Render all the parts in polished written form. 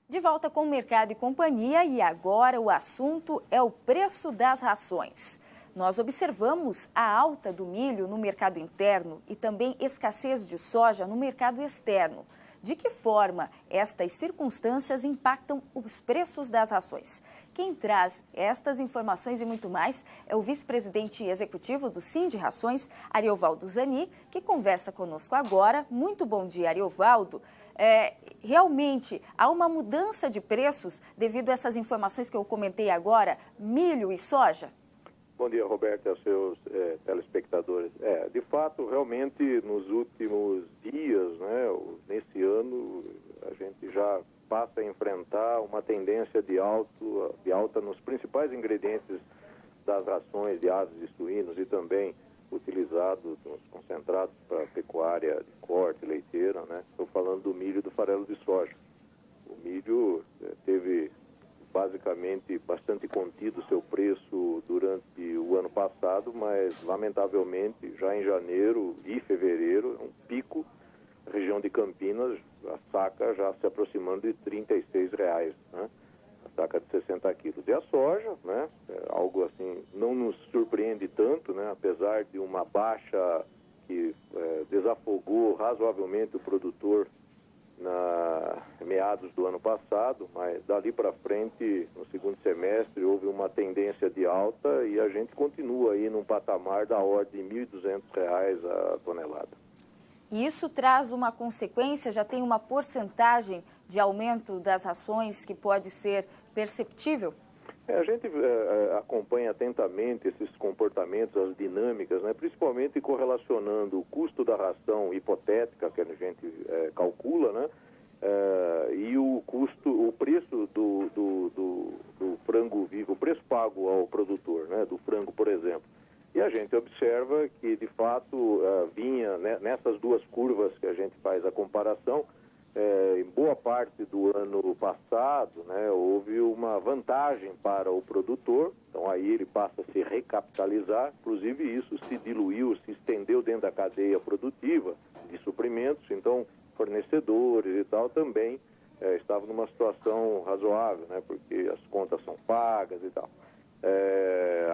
De volta com o Mercado e Companhia e agora o assunto é o preço das rações. Nós observamos a alta do milho no mercado interno e também escassez de soja no mercado externo. De que forma estas circunstâncias impactam os preços das rações? Quem traz estas informações e muito mais é o vice-presidente executivo do Sindicações, Ariovaldo Zani, que conversa conosco agora. Muito bom dia, Ariovaldo. Realmente há uma mudança de preços devido a essas informações que eu comentei agora, milho e soja? Bom dia, Roberto, e aos seus telespectadores. De fato, realmente, nos últimos dias, nesse ano, a gente já passa a enfrentar uma tendência de alta nos principais ingredientes das rações de aves e suínos e também utilizados nos concentrados para pecuária de corte, leiteira, Estou falando do milho e do farelo de soja. O milho teve basicamente bastante contido seu preço durante o ano passado, mas lamentavelmente já em janeiro e fevereiro, um pico, região de Campinas, a saca já se aproximando de R$ 36, a saca de 60 quilos. E a soja, algo assim, não nos surpreende tanto, apesar de uma baixa que desafogou razoavelmente o produtor na meados do ano passado, mas dali para frente, no segundo semestre, houve uma tendência de alta e a gente continua aí num patamar da ordem de R$ 1.200 a tonelada. E isso traz uma consequência, já tem uma porcentagem de aumento das rações que pode ser perceptível? A gente acompanha atentamente esses comportamentos, as dinâmicas, principalmente correlacionando o custo da ração hipotética que a gente calcula, e o preço do frango vivo, o preço pago ao produtor, do frango, por exemplo. E a gente observa que, de fato, vinha nessas duas curvas que a gente faz a comparação, em boa parte do ano passado, houve uma vantagem para o produtor, então aí ele passa a se recapitalizar, inclusive isso se diluiu, se estendeu dentro da cadeia produtiva de suprimentos, então fornecedores e tal também estavam numa situação razoável, porque as contas são pagas e tal.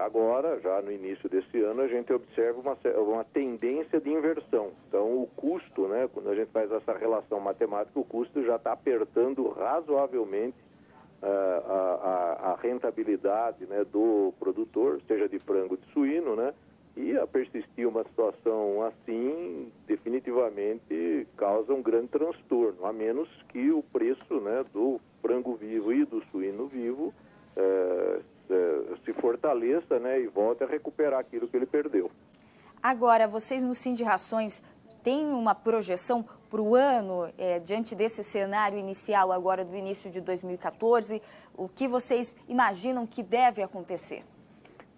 Agora, já no início desse ano, a gente observa uma tendência de inversão. Então, o custo, quando a gente faz essa relação matemática, o custo já está apertando razoavelmente a rentabilidade do produtor, seja de frango ou de suíno, e a persistir uma situação assim, definitivamente causa um grande transtorno, a menos que o preço do frango vivo e do suíno vivo se fortaleça e volte a recuperar aquilo que ele perdeu. Agora, vocês no Sindicações têm uma projeção para o ano, diante desse cenário inicial agora do início de 2014, o que vocês imaginam que deve acontecer?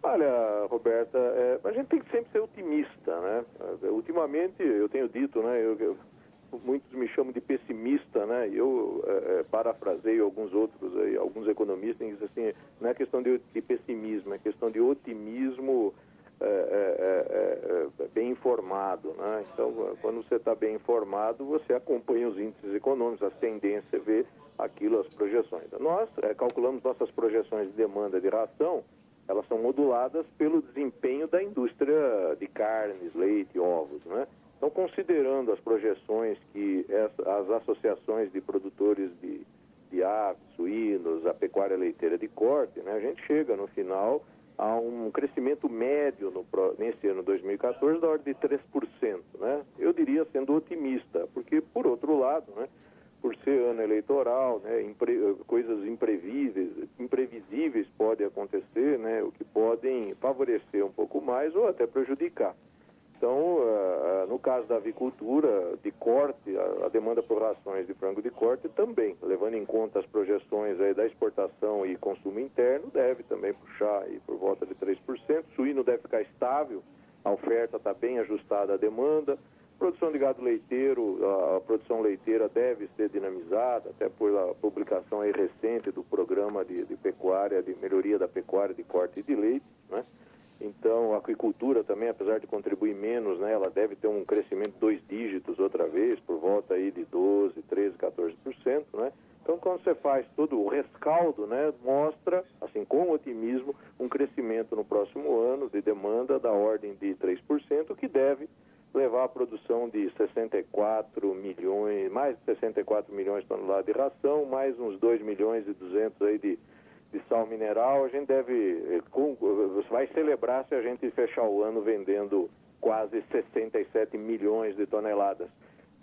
Olha, Roberta, a gente tem que sempre ser otimista, Ultimamente, eu tenho dito, muitos me chamam de pessimista, Eu parafraseio alguns outros, alguns economistas, e dizem assim, não é questão de pessimismo, é questão de otimismo bem informado, Então, quando você está bem informado, você acompanha os índices econômicos, as tendências, vê aquilo, as projeções. Nós calculamos nossas projeções de demanda de ração, elas são moduladas pelo desempenho da indústria de carnes, leite e ovos, Então, considerando as projeções que as associações de produtores de aves, suínos, a pecuária leiteira de corte, a gente chega no final a um crescimento médio nesse ano 2014 da ordem de 3%, Eu diria sendo otimista, porque, por outro lado, por ser ano eleitoral, coisas imprevisíveis podem acontecer, o que podem favorecer um pouco mais ou até prejudicar. Então, no caso da avicultura de corte, a demanda por rações de frango de corte também, levando em conta as projeções da exportação e consumo interno, deve também puxar aí por volta de 3%. Suíno deve ficar estável, a oferta está bem ajustada à demanda. Produção de gado leiteiro, a produção leiteira deve ser dinamizada, até por a publicação aí recente do programa de pecuária, de melhoria da pecuária de corte e de leite, Então, a aquicultura também, apesar de contribuir menos, ela deve ter um crescimento de 2 dígitos outra vez, por volta aí de 12%, 13%, 14%, Então, quando você faz todo o rescaldo, né, mostra, assim, com otimismo, um crescimento no próximo ano de demanda da ordem de 3%, que deve levar a produção de 64 milhões, mais de 64 milhões de toneladas de ração, mais uns 2 milhões e 200 aí de sal mineral. A gente vai celebrar se a gente fechar o ano vendendo quase 67 milhões de toneladas.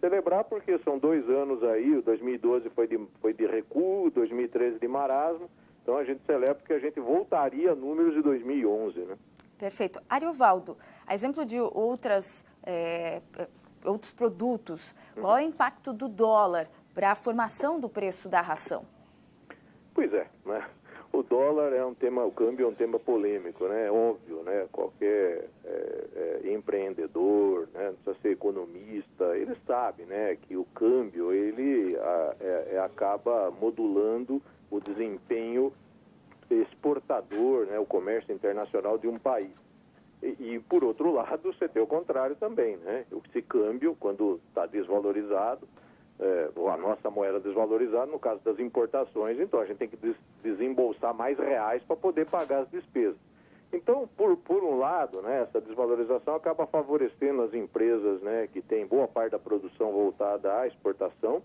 Celebrar porque são 2 anos aí, o 2012 foi de recuo, 2013 de marasmo, então a gente celebra porque a gente voltaria a números de 2011, né? Perfeito. Ariovaldo, a exemplo de outros produtos, qual é o impacto do dólar para a formação do preço da ração? Pois é, né? O dólar é um tema, o câmbio é um tema polêmico, né? É óbvio, né? Qualquer empreendedor, né? Não precisa ser economista, ele sabe, né? Que o câmbio, ele acaba modulando o desempenho exportador, né? O comércio internacional de um país. E por outro lado, você tem o contrário também, né? Esse câmbio, quando está desvalorizado, a nossa moeda desvalorizada, no caso das importações, então a gente tem que desembolsar mais reais para poder pagar as despesas. Então, por um lado, né, essa desvalorização acaba favorecendo as empresas, né, que têm boa parte da produção voltada à exportação,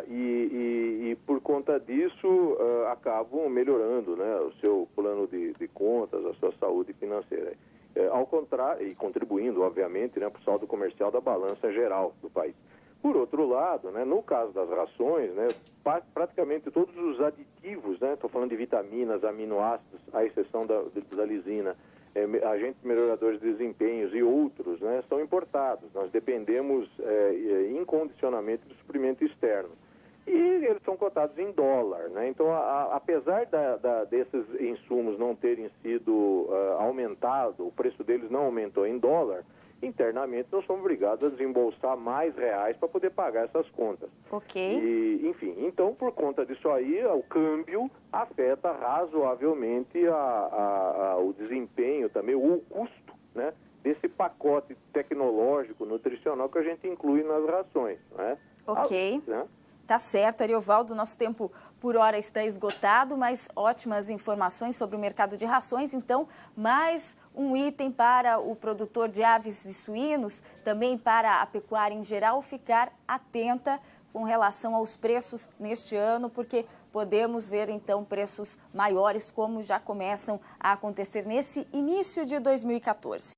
e por conta disso acabam melhorando, né, o seu plano de contas, a sua saúde financeira. Ao contrário, e contribuindo, obviamente, né, para o saldo comercial da balança geral do país. Por outro lado, né, no caso das rações, né, praticamente todos os aditivos, né, estou falando de vitaminas, aminoácidos, à exceção da lisina, agentes melhoradores de desempenhos e outros, né, são importados. Nós dependemos incondicionalmente do suprimento externo. E eles são cotados em dólar, né? Então, apesar desses insumos não terem sido aumentados, o preço deles não aumentou em dólar, internamente nós somos obrigados a desembolsar mais reais para poder pagar essas contas. Ok. E, enfim, então, por conta disso aí, o câmbio afeta razoavelmente o desempenho também, o custo, né, desse pacote tecnológico, nutricional que a gente inclui nas rações, né? Ok. Tá certo, Ariovaldo, nosso tempo por hora está esgotado, mas ótimas informações sobre o mercado de rações. Então, mais um item para o produtor de aves e suínos, também para a pecuária em geral, ficar atenta com relação aos preços neste ano, porque podemos ver, então, preços maiores, como já começam a acontecer nesse início de 2014.